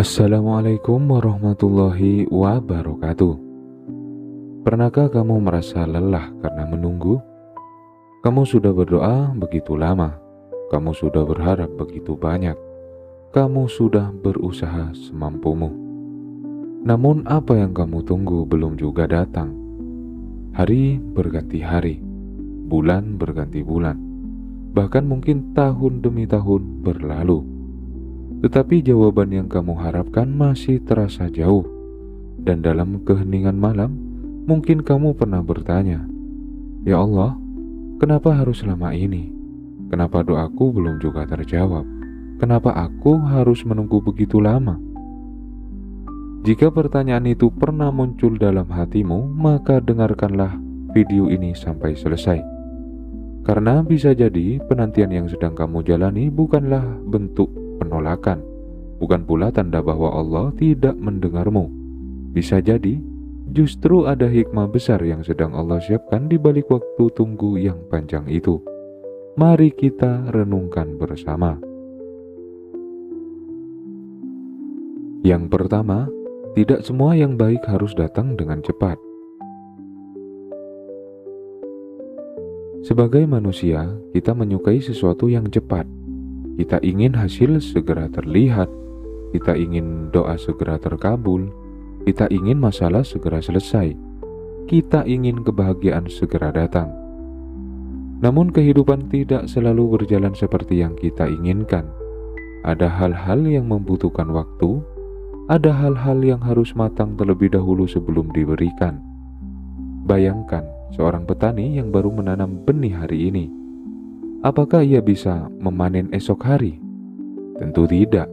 Assalamualaikum warahmatullahi wabarakatuh. Pernahkah kamu merasa lelah karena menunggu? Kamu sudah berdoa begitu lama, kamu sudah berharap begitu banyak, kamu sudah berusaha semampumu. Namun apa yang kamu tunggu belum juga datang. Hari berganti hari, bulan berganti bulan, bahkan mungkin tahun demi tahun berlalu. Tetapi jawaban yang kamu harapkan masih terasa jauh. Dan dalam keheningan malam, mungkin kamu pernah bertanya, "Ya Allah, kenapa harus lama ini? Kenapa doaku belum juga terjawab? Kenapa aku harus menunggu begitu lama?" Jika pertanyaan itu pernah muncul dalam hatimu, maka dengarkanlah video ini sampai selesai. Karena bisa jadi penantian yang sedang kamu jalani bukanlah bentuk penolakan, bukan pula tanda bahwa Allah tidak mendengarmu. Bisa jadi justru ada hikmah besar yang sedang Allah siapkan di balik waktu tunggu yang panjang itu. Mari kita renungkan bersama. Yang pertama, tidak semua yang baik harus datang dengan cepat. Sebagai manusia, kita menyukai sesuatu yang cepat. Kita ingin hasil segera terlihat, kita ingin doa segera terkabul, kita ingin masalah segera selesai, kita ingin kebahagiaan segera datang. Namun kehidupan tidak selalu berjalan seperti yang kita inginkan. Ada hal-hal yang membutuhkan waktu, ada hal-hal yang harus matang terlebih dahulu sebelum diberikan. Bayangkan seorang petani yang baru menanam benih hari ini. Apakah ia bisa memanen esok hari? Tentu tidak,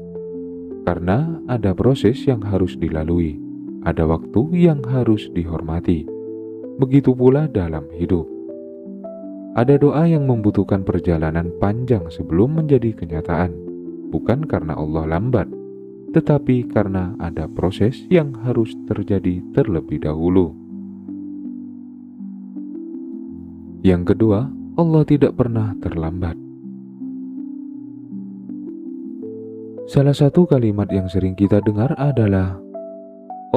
karena ada proses yang harus dilalui, ada waktu yang harus dihormati. Begitu pula dalam hidup. Ada doa yang membutuhkan perjalanan panjang sebelum menjadi kenyataan, bukan karena Allah lambat, tetapi karena ada proses yang harus terjadi terlebih dahulu. Yang kedua, Allah tidak pernah terlambat. Salah satu kalimat yang sering kita dengar adalah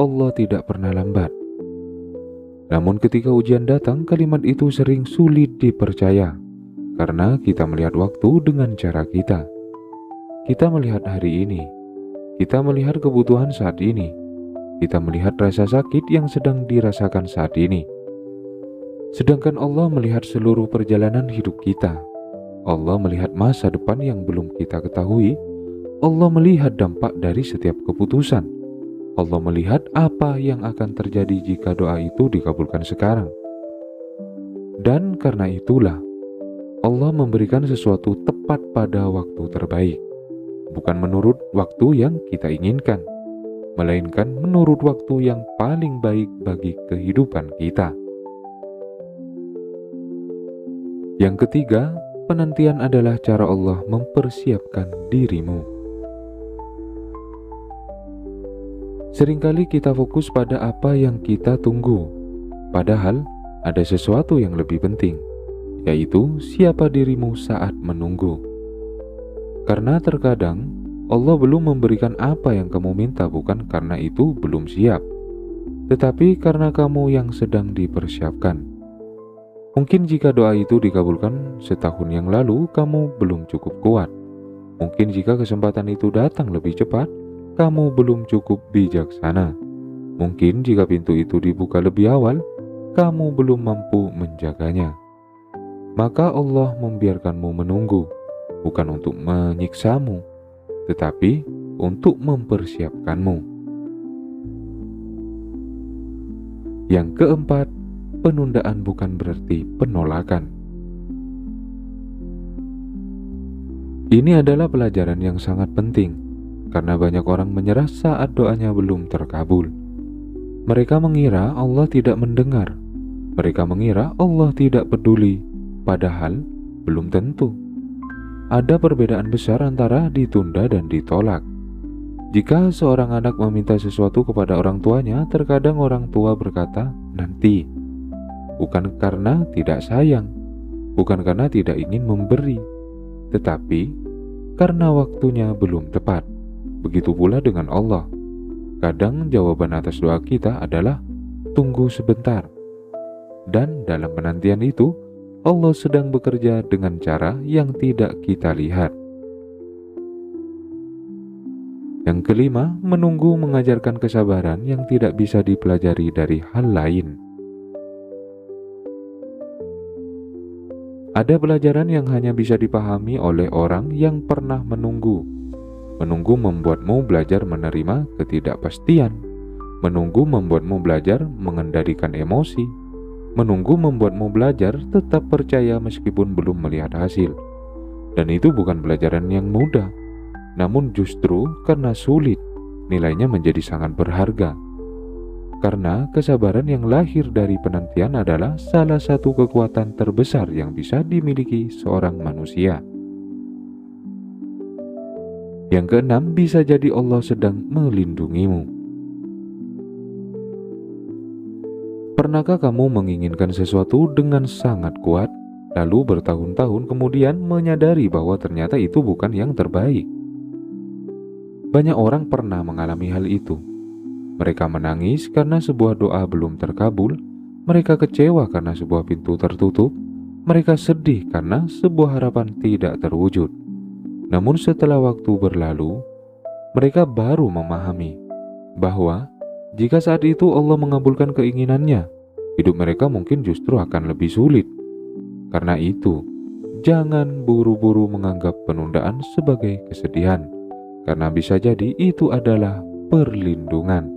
Allah tidak pernah lambat. Namun ketika ujian datang, kalimat itu sering sulit dipercaya karena kita melihat waktu dengan cara kita. Kita melihat hari ini, kita melihat kebutuhan saat ini, kita melihat rasa sakit yang sedang dirasakan saat ini. Sedangkan Allah melihat seluruh perjalanan hidup kita. Allah melihat masa depan yang belum kita ketahui. Allah melihat dampak dari setiap keputusan. Allah melihat apa yang akan terjadi jika doa itu dikabulkan sekarang. Dan karena itulah Allah memberikan sesuatu tepat pada waktu terbaik. Bukan menurut waktu yang kita inginkan, melainkan menurut waktu yang paling baik bagi kehidupan kita. Yang ketiga, penantian adalah cara Allah mempersiapkan dirimu. Seringkali kita fokus pada apa yang kita tunggu, padahal ada sesuatu yang lebih penting, yaitu siapa dirimu saat menunggu. Karena terkadang Allah belum memberikan apa yang kamu minta bukan karena itu belum siap, tetapi karena kamu yang sedang dipersiapkan. Mungkin jika doa itu dikabulkan setahun yang lalu, kamu belum cukup kuat. Mungkin jika kesempatan itu datang lebih cepat, kamu belum cukup bijaksana. Mungkin jika pintu itu dibuka lebih awal, kamu belum mampu menjaganya. Maka Allah membiarkanmu menunggu, bukan untuk menyiksamu, tetapi untuk mempersiapkanmu. Yang keempat, penundaan bukan berarti penolakan. Ini adalah pelajaran yang sangat penting, karena banyak orang menyerah saat doanya belum terkabul. Mereka mengira Allah tidak mendengar. Mereka mengira Allah tidak peduli, padahal belum tentu. Ada perbedaan besar antara ditunda dan ditolak. Jika seorang anak meminta sesuatu kepada orang tuanya, terkadang orang tua berkata, "Nanti." Bukan karena tidak sayang, bukan karena tidak ingin memberi, tetapi karena waktunya belum tepat. Begitu pula dengan Allah. Kadang jawaban atas doa kita adalah tunggu sebentar. Dan dalam penantian itu, Allah sedang bekerja dengan cara yang tidak kita lihat. Yang kelima, menunggu mengajarkan kesabaran yang tidak bisa dipelajari dari hal lain. Ada pelajaran yang hanya bisa dipahami oleh orang yang pernah menunggu. Menunggu membuatmu belajar menerima ketidakpastian. Menunggu membuatmu belajar mengendalikan emosi. Menunggu membuatmu belajar tetap percaya meskipun belum melihat hasil. Dan itu bukan pelajaran yang mudah, namun justru karena sulit, nilainya menjadi sangat berharga. Karena kesabaran yang lahir dari penantian adalah salah satu kekuatan terbesar yang bisa dimiliki seorang manusia. Yang keenam, bisa jadi Allah sedang melindungimu. Pernahkah kamu menginginkan sesuatu dengan sangat kuat, lalu bertahun-tahun kemudian menyadari bahwa ternyata itu bukan yang terbaik? Banyak orang pernah mengalami hal itu. Mereka menangis karena sebuah doa belum terkabul, mereka kecewa karena sebuah pintu tertutup, mereka sedih karena sebuah harapan tidak terwujud. Namun setelah waktu berlalu, mereka baru memahami bahwa jika saat itu Allah mengabulkan keinginannya, hidup mereka mungkin justru akan lebih sulit. Karena itu, jangan buru-buru menganggap penundaan sebagai kesedihan, karena bisa jadi itu adalah perlindungan.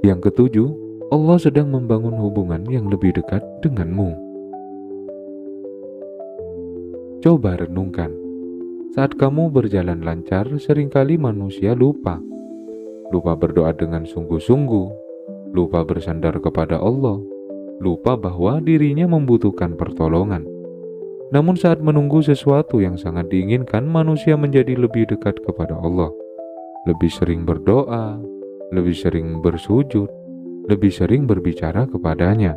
Yang ketujuh, Allah sedang membangun hubungan yang lebih dekat denganmu. Coba renungkan, saat kamu berjalan lancar, seringkali manusia lupa berdoa dengan sungguh-sungguh, lupa bersandar kepada Allah, lupa bahwa dirinya membutuhkan pertolongan. Namun saat menunggu sesuatu yang sangat diinginkan, manusia menjadi lebih dekat kepada Allah, lebih sering berdoa, lebih sering bersujud, lebih sering berbicara kepadanya.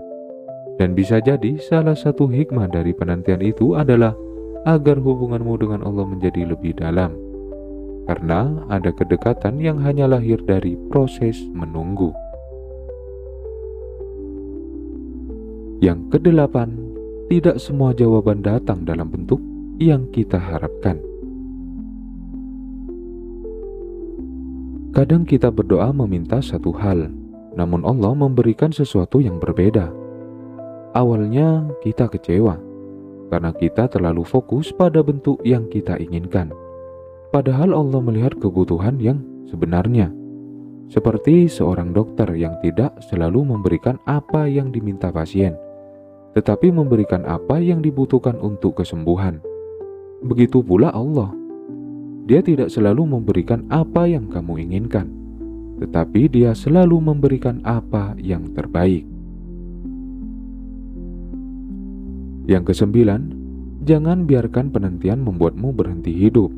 Dan bisa jadi salah satu hikmah dari penantian itu adalah agar hubunganmu dengan Allah menjadi lebih dalam. Karena ada kedekatan yang hanya lahir dari proses menunggu. Yang kedelapan, tidak semua jawaban datang dalam bentuk yang kita harapkan. Kadang kita berdoa meminta satu hal, namun Allah memberikan sesuatu yang berbeda. Awalnya kita kecewa, karena kita terlalu fokus pada bentuk yang kita inginkan. Padahal Allah melihat kebutuhan yang sebenarnya. Seperti seorang dokter yang tidak selalu memberikan apa yang diminta pasien, tetapi memberikan apa yang dibutuhkan untuk kesembuhan. Begitu pula Allah. Dia tidak selalu memberikan apa yang kamu inginkan, tetapi Dia selalu memberikan apa yang terbaik. Yang kesembilan, jangan biarkan penantian membuatmu berhenti hidup.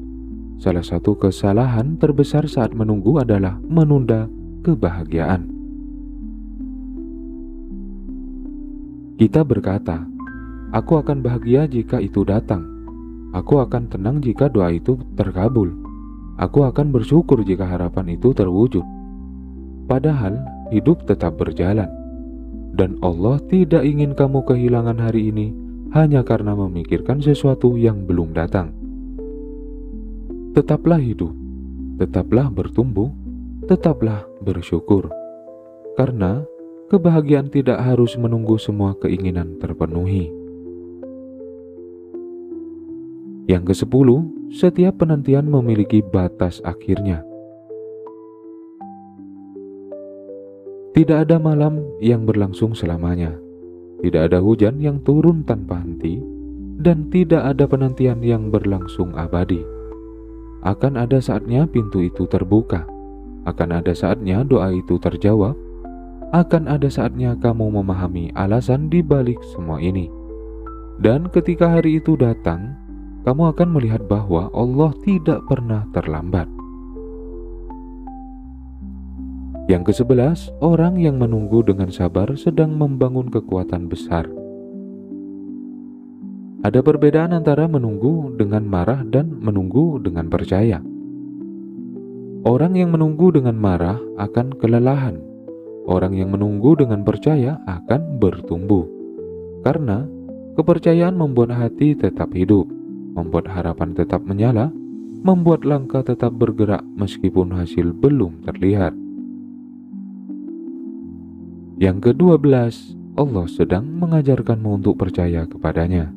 Salah satu kesalahan terbesar saat menunggu adalah menunda kebahagiaan. Kita berkata, "Aku akan bahagia jika itu datang. Aku akan tenang jika doa itu terkabul. Aku akan bersyukur jika harapan itu terwujud." Padahal hidup tetap berjalan, dan Allah tidak ingin kamu kehilangan hari ini hanya karena memikirkan sesuatu yang belum datang. Tetaplah hidup, tetaplah bertumbuh, tetaplah bersyukur. Karena kebahagiaan tidak harus menunggu semua keinginan terpenuhi. Yang ke-10, setiap penantian memiliki batas akhirnya. Tidak ada malam yang berlangsung selamanya. Tidak ada hujan yang turun tanpa henti, dan tidak ada penantian yang berlangsung abadi. Akan ada saatnya pintu itu terbuka. Akan ada saatnya doa itu terjawab. Akan ada saatnya kamu memahami alasan di balik semua ini. Dan ketika hari itu datang, kamu akan melihat bahwa Allah tidak pernah terlambat. Yang ke-11, orang yang menunggu dengan sabar sedang membangun kekuatan besar. Ada perbedaan antara menunggu dengan marah dan menunggu dengan percaya. Orang yang menunggu dengan marah akan kelelahan. Orang yang menunggu dengan percaya akan bertumbuh. Karena kepercayaan membuat hati tetap hidup, membuat harapan tetap menyala, membuat langkah tetap bergerak meskipun hasil belum terlihat. Yang ke-12, Allah sedang mengajarkanmu untuk percaya kepadanya.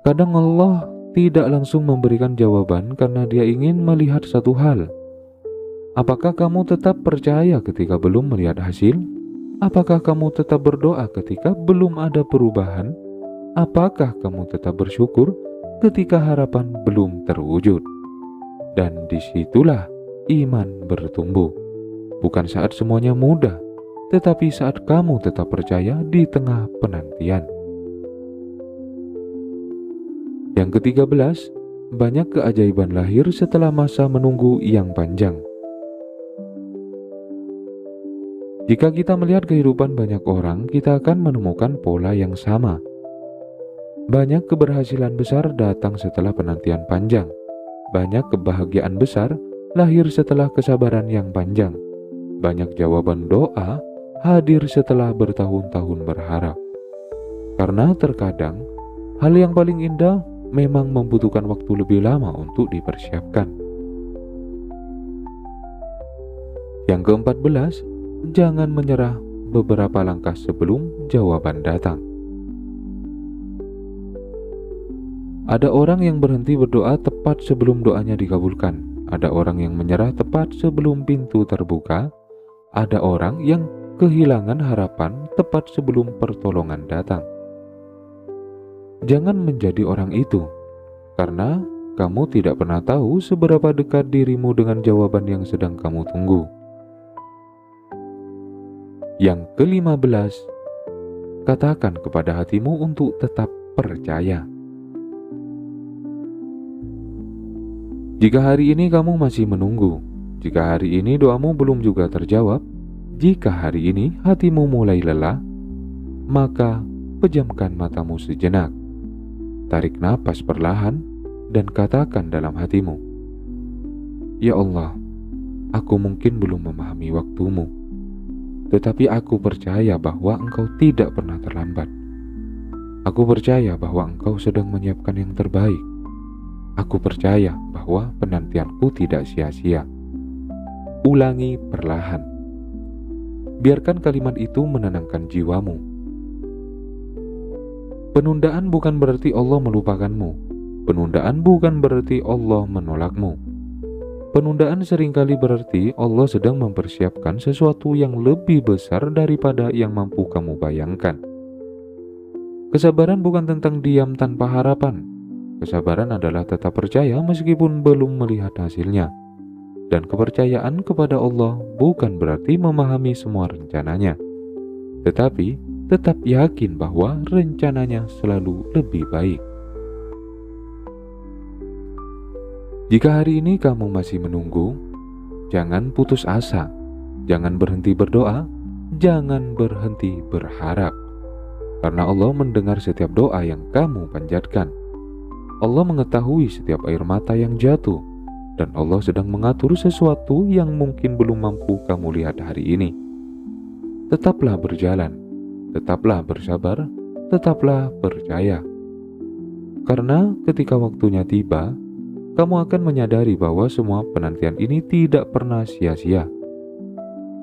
Kadang Allah tidak langsung memberikan jawaban karena Dia ingin melihat satu hal. Apakah kamu tetap percaya ketika belum melihat hasil? Apakah kamu tetap berdoa ketika belum ada perubahan? Apakah kamu tetap bersyukur ketika harapan belum terwujud? Dan disitulah iman bertumbuh. Bukan saat semuanya mudah, tetapi saat kamu tetap percaya di tengah penantian. Yang ke-13, banyak keajaiban lahir setelah masa menunggu yang panjang. Jika kita melihat kehidupan banyak orang, kita akan menemukan pola yang sama. Banyak keberhasilan besar datang setelah penantian panjang. Banyak kebahagiaan besar lahir setelah kesabaran yang panjang. Banyak jawaban doa hadir setelah bertahun-tahun berharap. Karena terkadang hal yang paling indah memang membutuhkan waktu lebih lama untuk dipersiapkan. Yang ke-14, jangan menyerah beberapa langkah sebelum jawaban datang. Ada orang yang berhenti berdoa tepat sebelum doanya dikabulkan. Ada orang yang menyerah tepat sebelum pintu terbuka. Ada orang yang kehilangan harapan tepat sebelum pertolongan datang. Jangan menjadi orang itu, karena kamu tidak pernah tahu seberapa dekat dirimu dengan jawaban yang sedang kamu tunggu. Yang ke-15, katakan kepada hatimu untuk tetap percaya. Jika hari ini kamu masih menunggu, jika hari ini doamu belum juga terjawab, jika hari ini hatimu mulai lelah, maka pejamkan matamu sejenak. Tarik napas perlahan dan katakan dalam hatimu, "Ya Allah, aku mungkin belum memahami waktumu, tetapi aku percaya bahwa Engkau tidak pernah terlambat. Aku percaya bahwa Engkau sedang menyiapkan yang terbaik. Aku percaya bahwa penantianku tidak sia-sia." Ulangi perlahan. Biarkan kalimat itu menenangkan jiwamu. Penundaan bukan berarti Allah melupakanmu. Penundaan bukan berarti Allah menolakmu. Penundaan seringkali berarti Allah sedang mempersiapkan sesuatu yang lebih besar daripada yang mampu kamu bayangkan. Kesabaran bukan tentang diam tanpa harapan. Kesabaran adalah tetap percaya meskipun belum melihat hasilnya. Dan kepercayaan kepada Allah bukan berarti memahami semua rencananya, tetapi tetap yakin bahwa rencananya selalu lebih baik. Jika hari ini kamu masih menunggu, jangan putus asa, jangan berhenti berdoa, jangan berhenti berharap. Karena Allah mendengar setiap doa yang kamu panjatkan. Allah mengetahui setiap air mata yang jatuh, dan Allah sedang mengatur sesuatu yang mungkin belum mampu kamu lihat hari ini. Tetaplah berjalan, tetaplah bersabar, tetaplah percaya. Karena ketika waktunya tiba, kamu akan menyadari bahwa semua penantian ini tidak pernah sia-sia.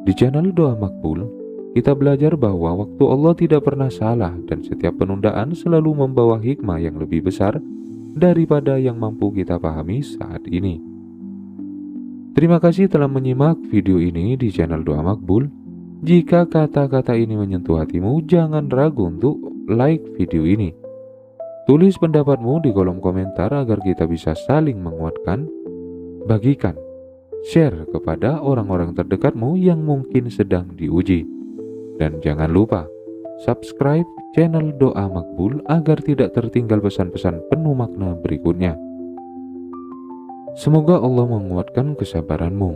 Di channel Doa Makbul, kita belajar bahwa waktu Allah tidak pernah salah dan setiap penundaan selalu membawa hikmah yang lebih besar daripada yang mampu kita pahami saat ini. Terima kasih telah menyimak video ini di channel Doa Makbul. Jika kata-kata ini menyentuh hatimu, jangan ragu untuk like video ini. Tulis pendapatmu di kolom komentar agar kita bisa saling menguatkan. Bagikan, share kepada orang-orang terdekatmu yang mungkin sedang diuji. Dan jangan lupa, subscribe channel Doa Makbul agar tidak tertinggal pesan-pesan penuh makna berikutnya. Semoga Allah menguatkan kesabaranmu,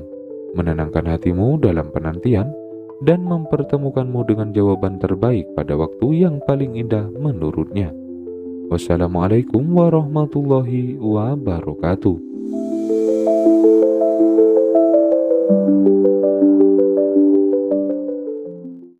menenangkan hatimu dalam penantian, dan mempertemukanmu dengan jawaban terbaik pada waktu yang paling indah menurutnya. Wassalamualaikum warahmatullahi wabarakatuh.